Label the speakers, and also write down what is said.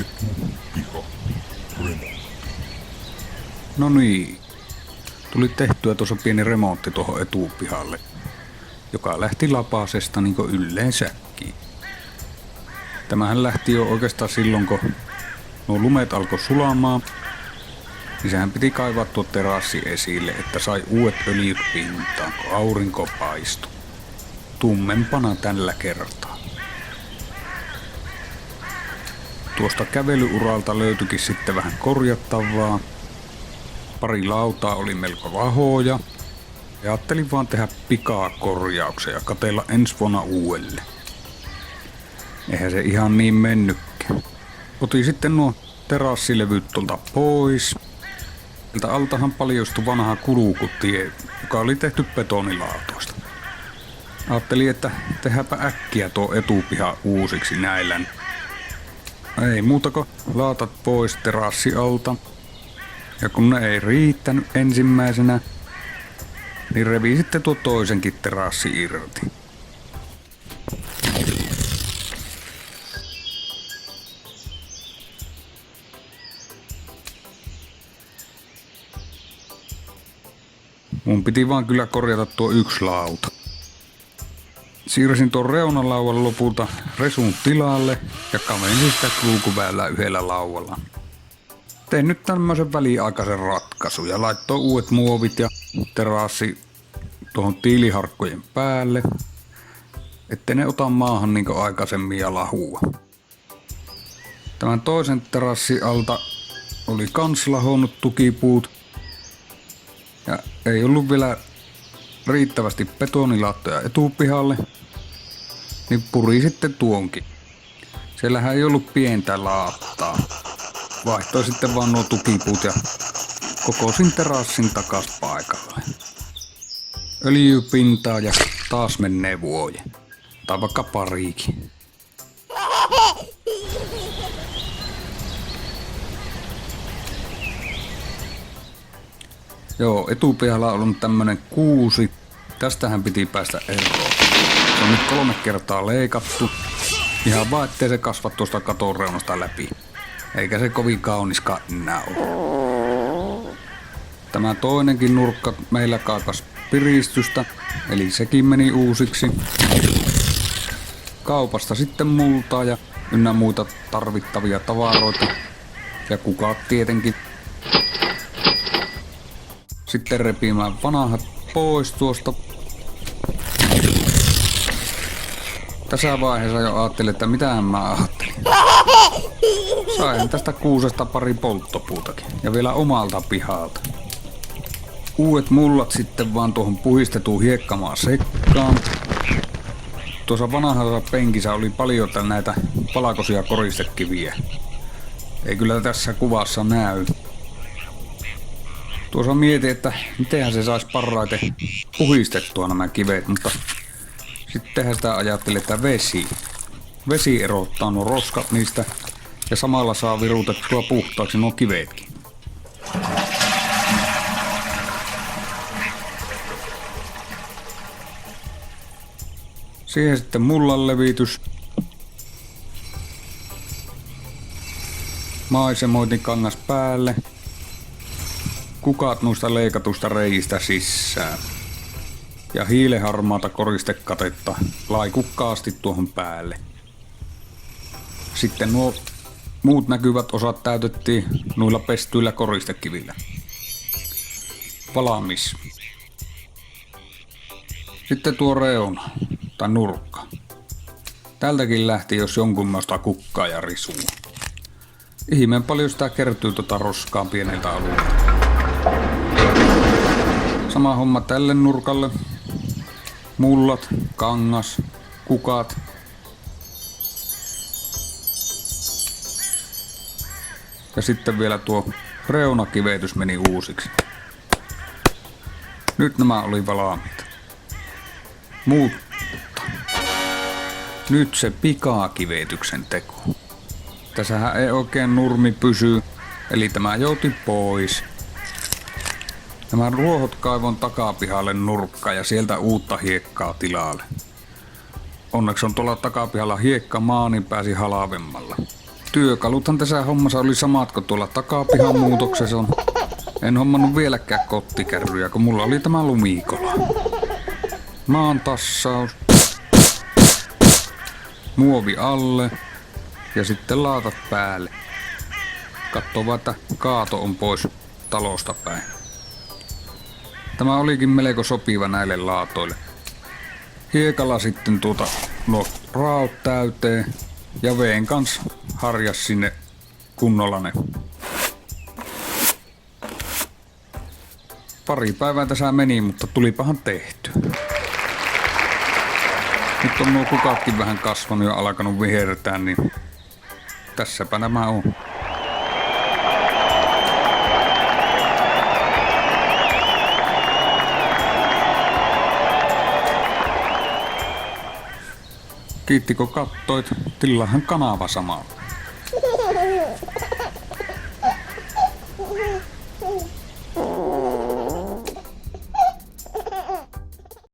Speaker 1: Etupiha remontti.
Speaker 2: No niin. Tuli tehtyä tuossa pieni remontti tuohon etupihalle, joka lähti lapasesta niinku yleensäkin. Tämähän lähti jo oikeastaan silloin, kun nuo lumet alkoi sulamaan. Niin sehän piti kaivaa tuo terassi esille, että sai uudet öljyt pintaan, kun aurinko paistui. Tummempana tällä kertaa. Tuosta kävelyuralta löytyikin sitten vähän korjattavaa. Pari lautaa oli melko lahoja. Ajattelin vaan tehdä pikakorjauksia ja katsella ensi vuonna uudelle. Eihän se ihan niin mennytkään. Otin sitten nuo terassilevyt tuolta pois. Sieltä altahan paljastui vanha kulkutie, joka oli tehty betonilaatoista. Ajattelin, että tehdäänpä äkkiä tuo etupiha uusiksi näillä. Ei muuta kuin laatat pois terassi alta. Ja kun ne ei riittänyt ensimmäisenä, niin revi sitten tuo toisenkin terassi irti. Mun piti vaan kyllä korjata tuo yksi lauta. Siirsin tuon reunalauan lopulta resun tilalle ja kavensin sitä kulkuväylää yhdellä lauvalla. Tein nyt tämmöisen väliaikaisen ratkaisun ja laittoi uudet muovit ja terassi tuohon tiiliharkkojen päälle, ettei ne ota maahan niin kuin aikaisemmin ja lahua. Tämän toisen terassi alta oli kans lahonnut tukipuut ja ei ollut vielä riittävästi betonilaattoja etupihalle, niin puri sitten tuonkin. Siellähän ei ollut pientä laattaa. Vaihtoi sitten vaan nuo tukipuut ja kokosin terassin takas paikalle. Öljypintaa ja taas menee vuoje. Tai vaikka pariikin. Joo, etupihalla on tämmönen kuusi. Tästähän piti päästä eroon. Se on nyt 3 kertaa leikattu. Ihan vaan ettei se kasva tuosta katon reunasta läpi. Eikä se kovin kauniskaan enää ole. Tämä toinenkin nurkka meillä kaipasi piristystä, eli sekin meni uusiksi. Kaupasta sitten multaa ja ynnä muita tarvittavia tavaroita. Ja kukat tietenkin. Sitten repimään vanhat pois tuosta. Tässä vaiheessa jo ajattelin, että mitähän mä ajattelin. Sain tästä kuusesta pari polttopuutakin ja vielä omalta pihalta. Uudet mullat sitten vaan tuohon puhistetuun hiekkamaan sekkaan. Tuossa vanhassa penkissä oli paljon näitä valkoisia koristekiviä. Ei kyllä tässä kuvassa näy. Tuossa mietin, että mitenhän se saisi parhaiten puhistettua nämä kivet, mutta sittenhän sitä ajattelin, että vesi erottaa nuo roskat niistä ja samalla saa virutettua puhtaaksi nuo kivetkin. Siihen sitten mullan levitys. Maisemointin kangas päälle. Kukat noista leikatusta reiistä sisään. Ja hiileharmaata koristekatetta laikukkaasti tuohon päälle. Sitten nuo muut näkyvät osat täytettiin noilla pestyillä koristekivillä. Valmis. Sitten tuo reuna tai nurkka. Tältäkin lähti jos jonkunlaista kukkaa ja risua. Ihmeen paljon sitä kertyy tota roskaa pieneltä alueelta. Sama homma tälle nurkalle. Mullat, kangas, kukat. Ja sitten vielä tuo reunakivetys meni uusiksi. Nyt nämä oli valmiita. Mutta nyt se pikakivetyksen teko. Tässähän ei oikein nurmi pysy, eli tämä jouti pois. Nämä ruohot kaivon takapihalle nurkka ja sieltä uutta hiekkaa tilalle. Onneksi on tuolla takapihalla hiekkamaa, niin pääsi halavemmalla. Työkaluthan tässä hommassa oli samat kuin tuolla takapihan muutoksessa on. En hommannut vieläkään kottikärryjä, kun mulla oli tämä lumikola. Maan tassaus. Muovi alle. Ja sitten laatat päälle. Katso vaan, että kaato on pois talosta päin. Tämä olikin melko sopiva näille laatoille. Hiekalla sitten nuo raot täyteen ja veen kanssa harjas sinne kunnolla ne. Pari päivää tässä meni, mutta tulipahan tehty. Nyt on nuo kukatkin vähän kasvanut ja alkanut vihertää, niin tässäpä nämä on. Kiitti kun kattoit, tilahan kanava samalla.